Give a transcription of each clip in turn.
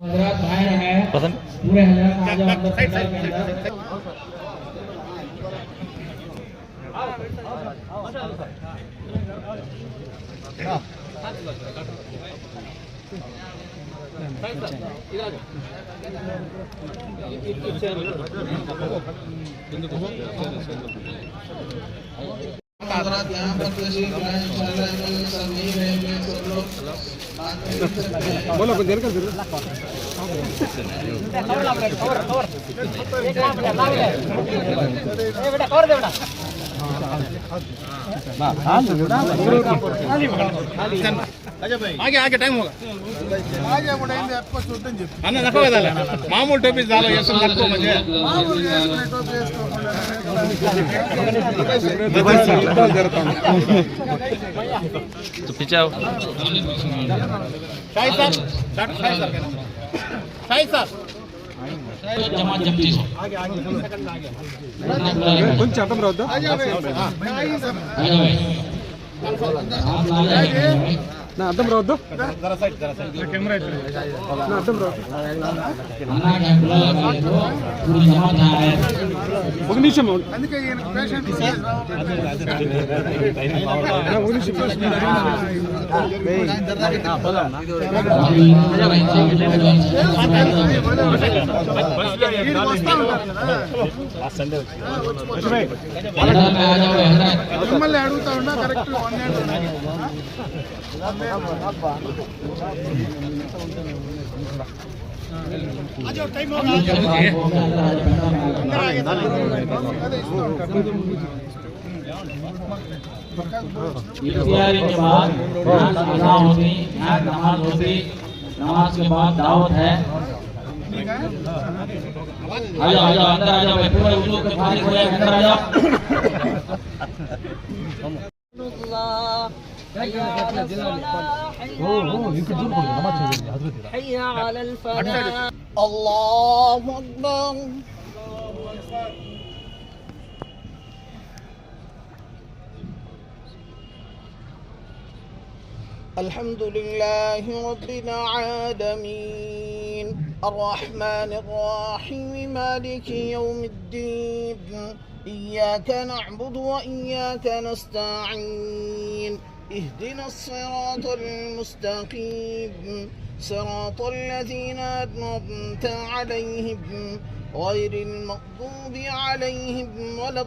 हजरत बाहर है पूरे हजरत आ जाओ अंदर पंडाल के अंदर। हजरत यहाँ पर तशरीफ लाए इंशाअल्लाह सब यही रहेंगे सब लोग बोलो देर कर आगे आगे टाइम होगा అన్న నక్కవ కదా మామూలు టోపీ చాలా ఎస్ నక్కవ మధ్య तो पीछे आओ शाही साहब डॉक्टर शाही साहब शाही साहब जमा जमती हो కొంచెం అర్థం రావద్దా నా అర్థం రావద్దు కెమెరా నా అర్థం రావద్దు ఒక నిమిషం అందుకే పేషెంట్ మిమ్మల్ని అడుగుతా ఉన్నా కరెక్ట్ इफ्तियारी के बाद अज़ा होगी, नमाज होगी, नमाज के बाद दावत है। आ जाओ अंदर आ जाओ पूरा उजू के फारिग हो जाए अंदर आ जाओ। अल्लाहु अकबर अल्हम्दुलिल्लाह रब्बिल आलमीन अर्रहमानिर रहीम मालिकि यौमिद्दीन इय्याक नअबुदु व इय्याक नस्तa'ीन اهدنا الصراط المستقيم صراط الذين أنعمت عليهم غير المغضوب عليهم ولا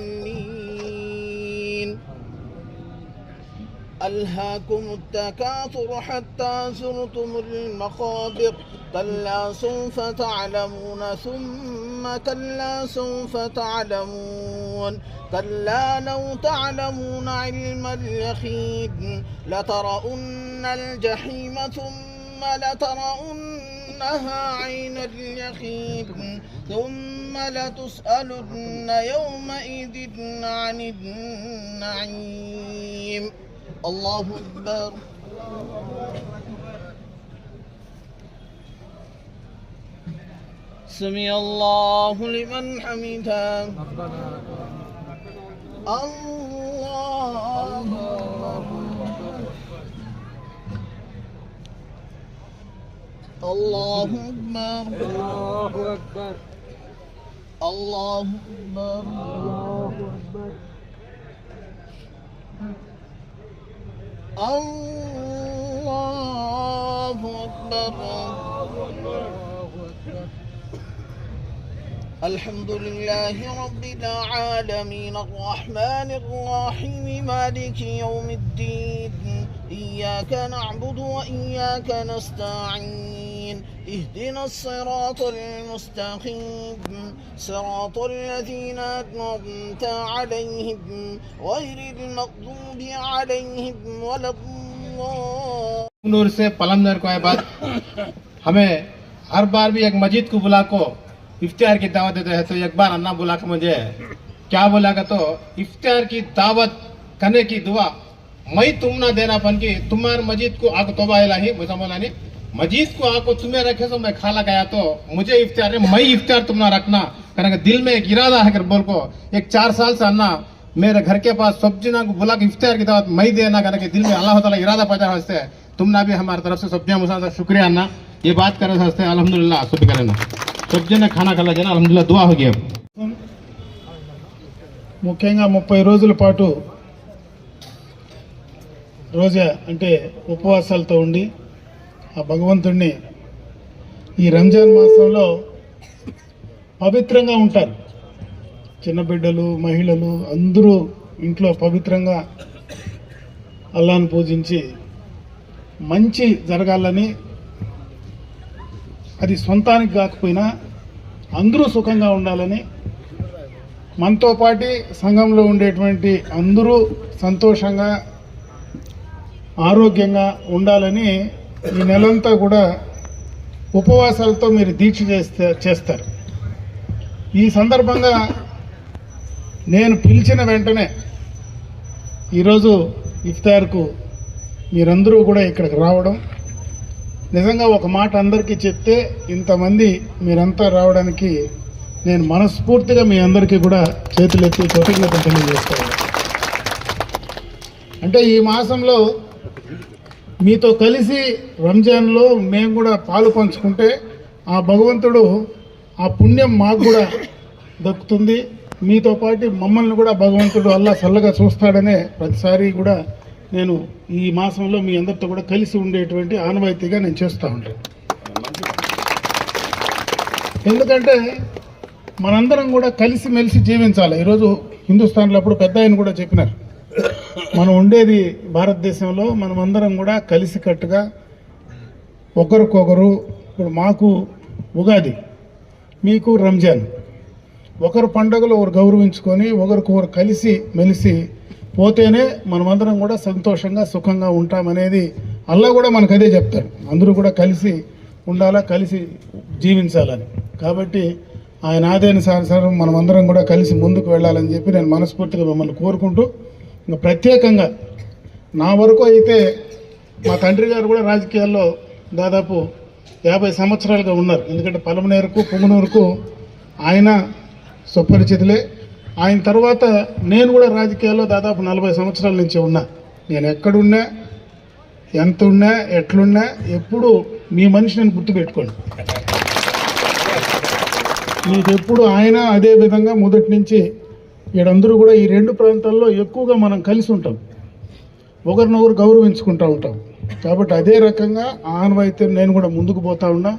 الضالين ألهاكم التكاثر حتى زرتم المقابر كلا سوف تعلمون ثم كلا سوف تعلمون كلا لو تعلمون علم اليقين لترؤن الجحيم ثم لترؤنها عين اليقين ثم لتسألن يومئذ عن النعيم الله أكبر سمع الله لمن حمده الله الله أكبر الله أكبر الله أكبر الحمد لله رب العالمين الرحمن الرحيم مالك يوم الدين إياك نعبد وإياك نستعين اهدنا الصراط المستقيم صراط الذين أنعمت عليهم غير المغضوب عليهم वला नूर से पलंदर को बाद हमें हर बार भी एक मस्जिद को बुला को इफ्तियार की दावत देते हैं। तो एक बार अन्ना बुला के मुझे क्या बोला का तो इफ्तियार की दावत करने की दुआ मैं तुम ना देना पन की तुम्हारे मस्जिद को आको तोबा इलाही मुझे बोला नहीं मस्जिद को आको तुम्हें रखे तो मैं खाला गया तो मुझे इफ्तियार है मैं इफ्तियार तुम ना रखना करने दिल में एक इरादा है कर बोल को एक 4 साल से अन्ना मेरे घर के पास सब्जी ना को बुला के इफ्तियार की दावत मैं देना करने दिल में अल्लाह ताला इरादा पैदा होते तुमना भी हमारी तरफ से सब मुसा शुक्रिया अन्ना ये बात करे हंसते अल्हम्दुलिल्लाह सब करेना सब जन खाना खा जन अल्हम्दुलिल्लाह दुआ हो गया ముఖ్యంగా 30 రోజుల పాటు రోజా అంటే ఉపవాసాలతో ఉండి ఆ భగవంతుడిని ఈ రంజాన్ మాసంలో పవిత్రంగా ఉంటారు. చిన్న బిడ్డలు, మహిళలు అందరూ ఇంట్లో పవిత్రంగా అల్లాహ్ను పూజించి మంచి జరగాలని, అది సొంతానికి కాకపోయినా అందరూ సుఖంగా ఉండాలని, మనతో పాటు సంఘంలో ఉండేటువంటి అందరూ సంతోషంగా ఆరోగ్యంగా ఉండాలని ఈ నెలంతా కూడా ఉపవాసాలతో మీరు దీక్ష చేస్తారు. ఈ సందర్భంగా నేను పిలిచిన వెంటనే ఈరోజు ఇఫ్తార్కు మీరందరూ కూడా ఇక్కడికి రావడం, నిజంగా ఒక మాట అందరికీ చెప్తే ఇంతమంది మీరంతా రావడానికి నేను మనస్ఫూర్తిగా మీ అందరికీ కూడా చేతులెత్తి కృతజ్ఞతలు తెలియజేస్తాను. అంటే ఈ మాసంలో మీతో కలిసి రంజాన్లో మేము కూడా పాలు పంచుకుంటే ఆ భగవంతుడు ఆ పుణ్యం మాకు కూడా దక్కుతుంది. మీతో పాటు మమ్మల్ని కూడా భగవంతుడు అల్లా చల్లగా చూస్తాడనే ప్రతిసారి కూడా నేను ఈ మాసంలో మీ అందరితో కూడా కలిసి ఉండేటువంటి ఆనవాయితీగా నేను చేస్తూ ఉంటాను. ఎందుకంటే మనందరం కూడా కలిసిమెలిసి జీవించాలి. ఈరోజు హిందుస్థాన్లో అప్పుడు పెద్ద ఆయన కూడా చెప్పినారు, మనం ఉండేది భారతదేశంలో, మనమందరం కూడా కలిసికట్టుగా ఒకరికొకరు, ఇప్పుడు మాకు ఉగాది, మీకు రంజాన్, ఒకరు పండుగలు ఒకరు గౌరవించుకొని ఒకరికొకరు కలిసి మెలిసి పోతేనే మనమందరం కూడా సంతోషంగా సుఖంగా ఉంటామనేది అల్లా కూడా మనకు అదే చెప్తారు. అందరూ కూడా కలిసి ఉండాలా, కలిసి జీవించాలని. కాబట్టి ఆయన ఆదేశానుసారం మనమందరం కూడా కలిసి ముందుకు వెళ్ళాలని చెప్పి నేను మనస్ఫూర్తిగా మిమ్మల్ని కోరుకుంటూ, ఇంకా ప్రత్యేకంగా నా వరకు అయితే మా తండ్రి గారు కూడా రాజకీయాల్లో దాదాపు 50 సంవత్సరాలుగా ఉన్నారు. ఎందుకంటే పలమనేరుకు పుంగనూరుకు ఆయన సుపరిచితులే. ఆయన తర్వాత నేను కూడా రాజకీయాల్లో దాదాపు 40 సంవత్సరాల నుంచి ఉన్నా. నేను ఎక్కడున్నా, ఎంత ఉన్నా, ఎట్లున్నా ఎప్పుడు మీ మనిషి నేను గుర్తుపెట్టుకోండి. మీకు ఎప్పుడు ఆయన అదే విధంగా మొదటి నుంచి ఈడందరూ కూడా ఈ రెండు ప్రాంతాల్లో ఎక్కువగా మనం కలిసి ఉంటాం, ఒకరినొకరు గౌరవించుకుంటూ ఉంటాం. కాబట్టి అదే రకంగా ఆనవాయితీ నేను కూడా ముందుకు పోతా ఉన్నా.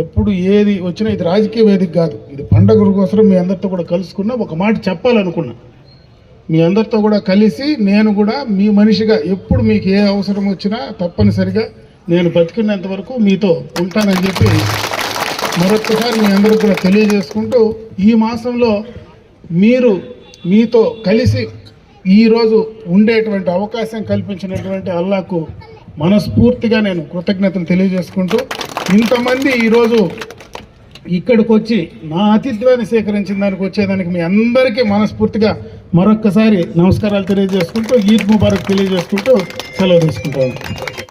ఎప్పుడు ఏది వచ్చినా ఇది రాజకీయ వేదిక కాదు, ఇది పండగల కోసం మీ అందరితో కూడా కలుసుకున్నా. ఒక మాట చెప్పాలనుకున్నా, మీ అందరితో కూడా కలిసి నేను కూడా మీ మనిషిగా ఎప్పుడు మీకు ఏ అవసరం వచ్చినా తప్పనిసరిగా నేను బతికినంత వరకు మీతో ఉంటానని చెప్పి మరొకసారి మీ అందరికీ కూడా తెలియజేసుకుంటూ, ఈ మాసంలో మీరు మీతో కలిసి ఈరోజు ఉండేటువంటి అవకాశం కల్పించినటువంటి అల్లాహకు మనస్ఫూర్తిగా నేను కృతజ్ఞతలు తెలియజేసుకుంటూ, ఇంతమంది ఈరోజు ఇక్కడికి వచ్చి నా ఆతిథ్యాన్ని సేకరించిన దానికి వచ్చేదానికి మీ అందరికీ మనస్ఫూర్తిగా మరొక్కసారి నమస్కారాలు తెలియజేసుకుంటూ, ఈద్ ముబారక్ తెలియజేసుకుంటూ సెలవు తీసుకుంటాను.